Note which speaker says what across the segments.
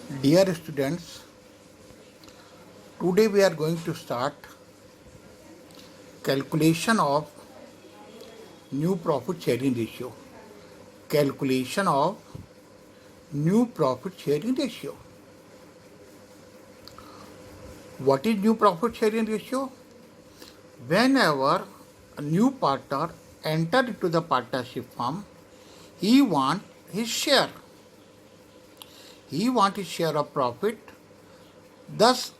Speaker 1: Dear students, today we are going to start calculation of new profit sharing ratio. Calculation of new profit sharing ratio. What is new profit sharing ratio? Whenever a new partner enters into the partnership firm, he wants his share. He wants his share of profit. Thus,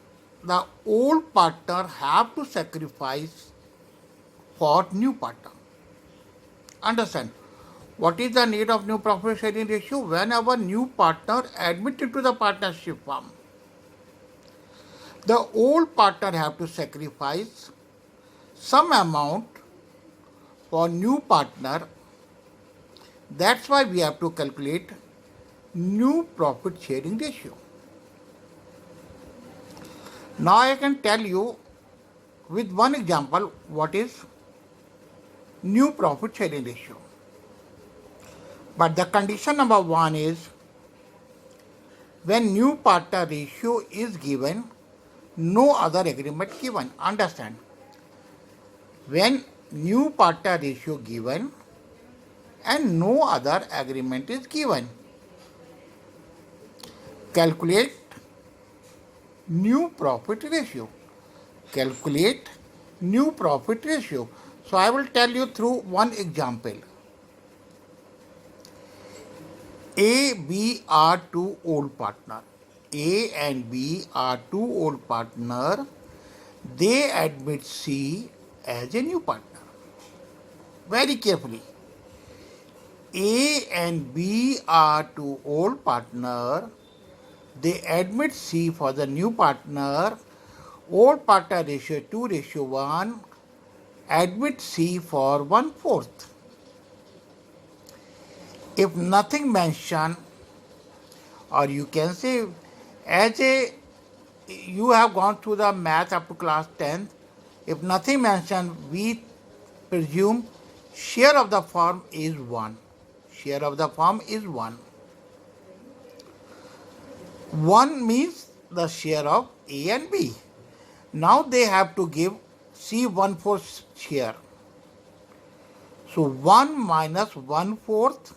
Speaker 1: the old partner have to sacrifice for new partner. Understand? What is the need of new profit sharing ratio? Whenever new partner admit into the partnership firm, the old partner have to sacrifice some amount for new partner. That's why we have to calculate new profit sharing ratio. Now I can tell you with one example what is new profit sharing ratio. But the condition number one is when new partner ratio is given, no other agreement given. Understand? When new partner ratio given and no other agreement is given. Calculate new profit ratio. Calculate new profit ratio. So I will tell you through one example. A, B are two old partner. A and B are two old partner. They admit C as a new partner. Very carefully. A and B are two old partner. They admit C for the new partner. Old partner ratio 2:1. Admit C for 1/4. If nothing mentioned, or you can say as a you have gone through the math up to class 10th, if nothing mentioned, we presume share of the firm is 1. Share of the firm is 1. 1 means the share of A and B. Now they have to give C 1/4 share. So 1 minus 1/4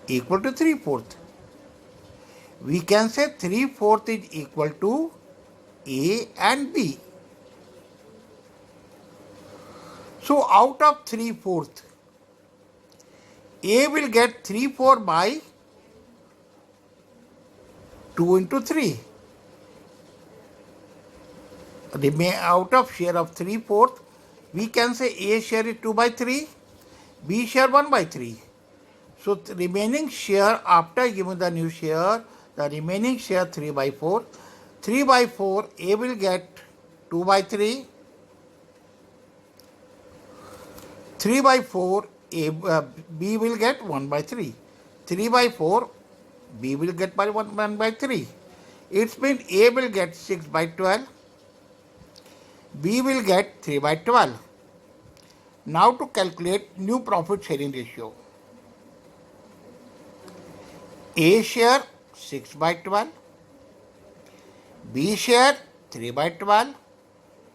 Speaker 1: equal to 3/4. We can say 3/4 is equal to A and B. So out of 3/4, A will get 3/4 by 2 into 3. Out of share of 3/4, we can say A share is 2/3, B share 1/3. So the remaining share after giving the new share, the remaining share 3/4. 3/4, A will get 2/3. 3/4, B will get 1/3. 3/4, B will get by 1/3. It means A will get 6/12. B will get 3/12. Now to calculate new profit sharing ratio. A share 6/12. B share 3/12.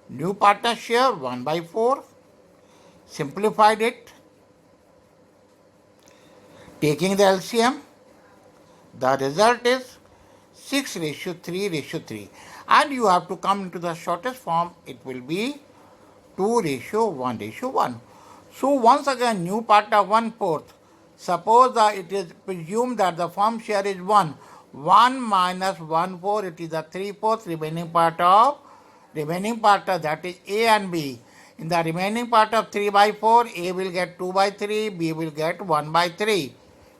Speaker 1: New partner share 1/4. Simplified it. Taking the LCM, the result is 6:3:3. And you have to come into the shortest form. It will be 2:1:1. So once again, new partner 1/4. Suppose it is presumed that the firm share is 1. 1 minus 1/4, it is the 3/4 remaining partner, that is A and B. In the remaining part of 3/4, A will get 2/3, B will get 1/3,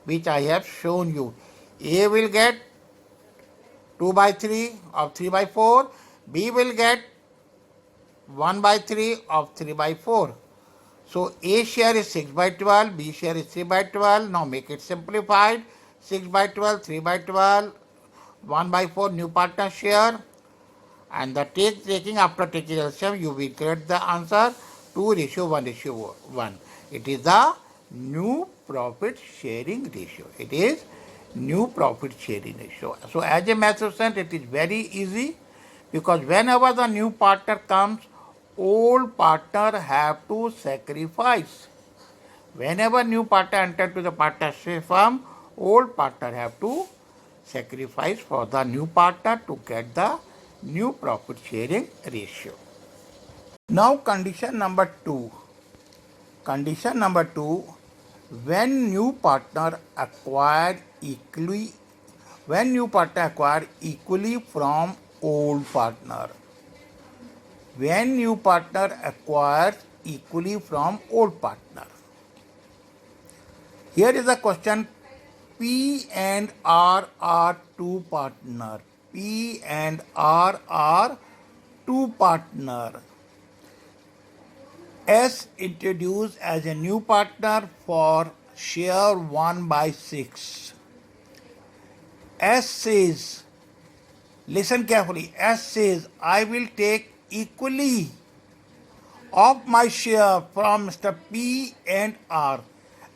Speaker 1: which I have shown you. A will get 2/3 of 3/4, B will get 1/3 of 3/4. So A share is 6/12, B share is 3/12. Now make it simplified. 6/12, 3/12, 1/4 new partner share. And the taking after taking LCM, you will get the answer 2:1:1. It is the new profit sharing ratio. It is new profit sharing ratio. So as a math student, it is very easy because whenever the new partner comes, old partner have to sacrifice. Whenever new partner enter to the partnership firm, old partner have to sacrifice for the new partner to get the new profit sharing ratio. Now condition number 2. Condition number 2, when new partner acquired equally from old partner. When new partner acquires equally from old partner. Here is the question. P and R are two partner. P and R are two partner. S introduced as a new partner for share 1/6. S says, listen carefully, S says, I will take equally of my share from Mr. P and R.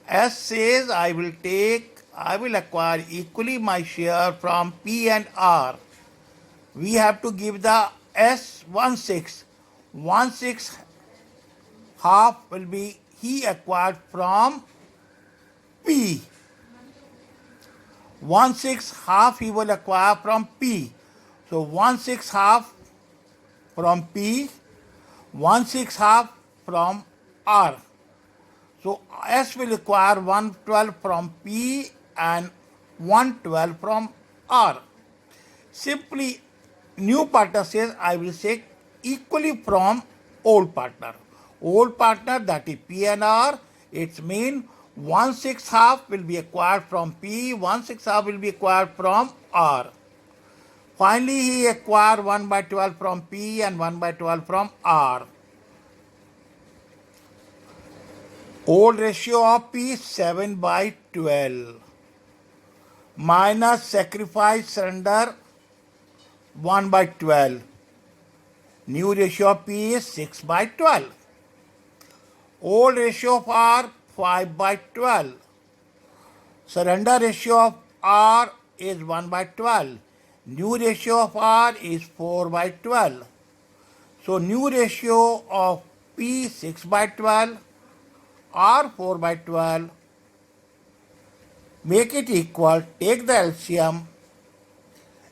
Speaker 1: S says, I will acquire equally my share from P and R. We have to give the S 1/6. 1/6 half will be he acquired from P. 1/6 half he will acquire from P. So 1/6 half from P, 1/6 half from R. So S will acquire 1/12 from P and 1/12 from R. Simply new partner says I will take equally from old partner. Old partner, that is P and R, it means 1/6 half will be acquired from P, 1/6 half will be acquired from R. Finally, he acquired 1/12 from P and 1/12 from R. Old ratio of P 7/12 minus sacrifice surrender 1/12. New ratio of P is 6/12. Old ratio of R 5/12. Surrender ratio of R is 1/12. New ratio of R is 4/12. So new ratio of P 6/12, R 4/12. Make it equal, take the LCM.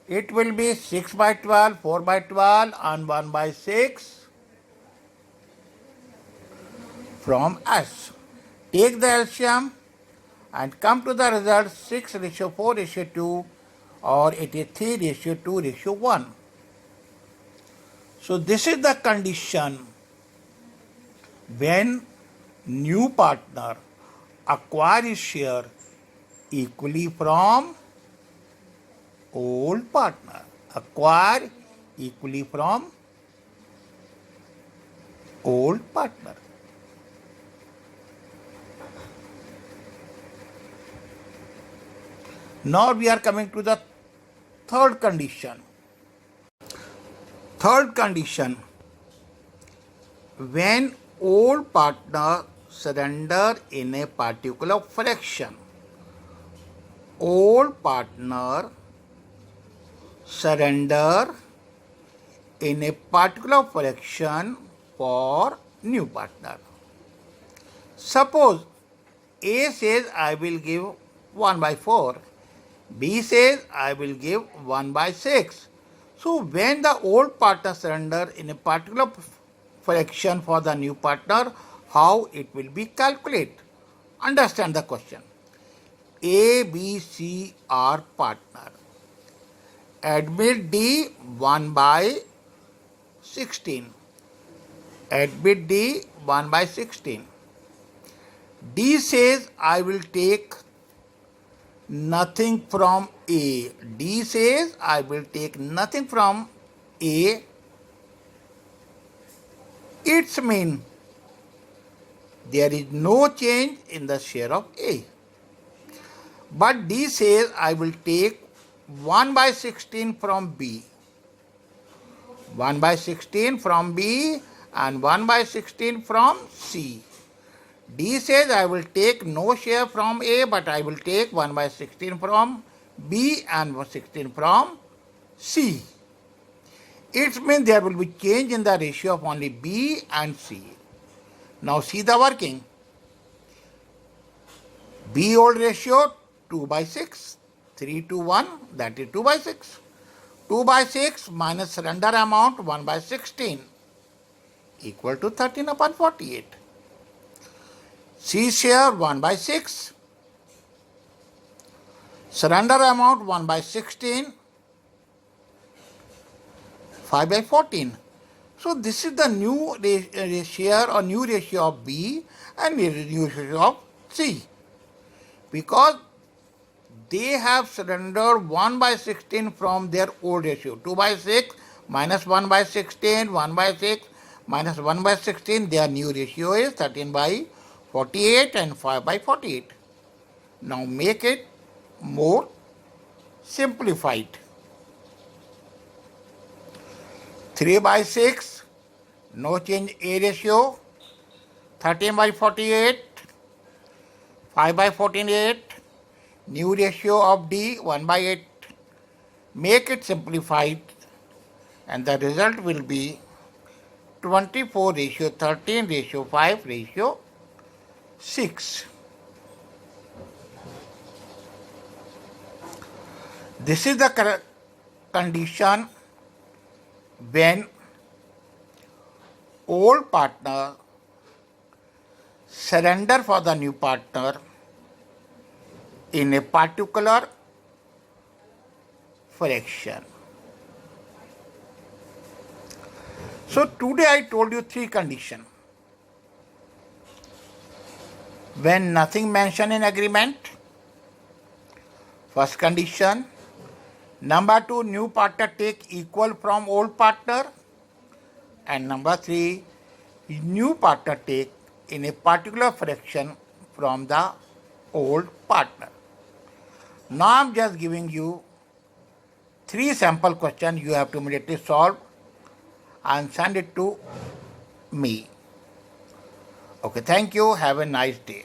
Speaker 1: It will be 6/12, 4/12 and 1/6 from S. Take the LCM and come to the result 6:4:2, or it is 3:2:1. So this is the condition when new partner acquire his share equally from old partner. Acquire equally from old partner. Now we are coming to the third condition. Third condition, when old partner surrender in a particular fraction. Old partner surrender in a particular fraction for new partner. Suppose A says I will give 1/4. B says I will give 1/6. So when the old partner surrender in a particular fraction for the new partner, how it will be calculated? Understand the question. A, B, C are partner. Admit D 1/16. Admit D 1/16. D says I will take nothing from A. D says I will take nothing from A. It means there is no change in the share of A. But D says I will take 1/16 from B. 1/16 from B and 1/16 from C. D says I will take no share from A, but I will take 1/16 from B and 16 from C. It means there will be change in the ratio of only B and C. Now see the working. B old ratio 2 by 6, 3 to 1, that is 2 by 6. 2 by 6 minus surrender amount 1 by 16 equal to 13 upon 48. C share 1 by 6, surrender amount 1 by 16, 5 by 14. So this is the new share or new ratio of B and new ratio of C. Because they have surrendered 1 by 16 from their old ratio. 2 by 6 minus 1 by 16, 1 by 6 minus 1 by 16, their new ratio is 13 by 48 and 5 by 48. Now make it more simplified. 3 by 6, no change A ratio, 13 by 48, 5 by 48, new ratio of D 1 by 8. Make it simplified and the result will be 24 ratio 13 ratio 5 ratio 6. This is the condition when old partner surrender for the new partner in a particular fraction. So today I told you 3 conditions. When nothing mentioned in agreement, first condition. Number 2, new partner take equal from old partner. And number 3, new partner take in a particular fraction from the old partner. Now I'm just giving you 3 sample questions you have to immediately solve and send it to me. Okay, thank you. Have a nice day.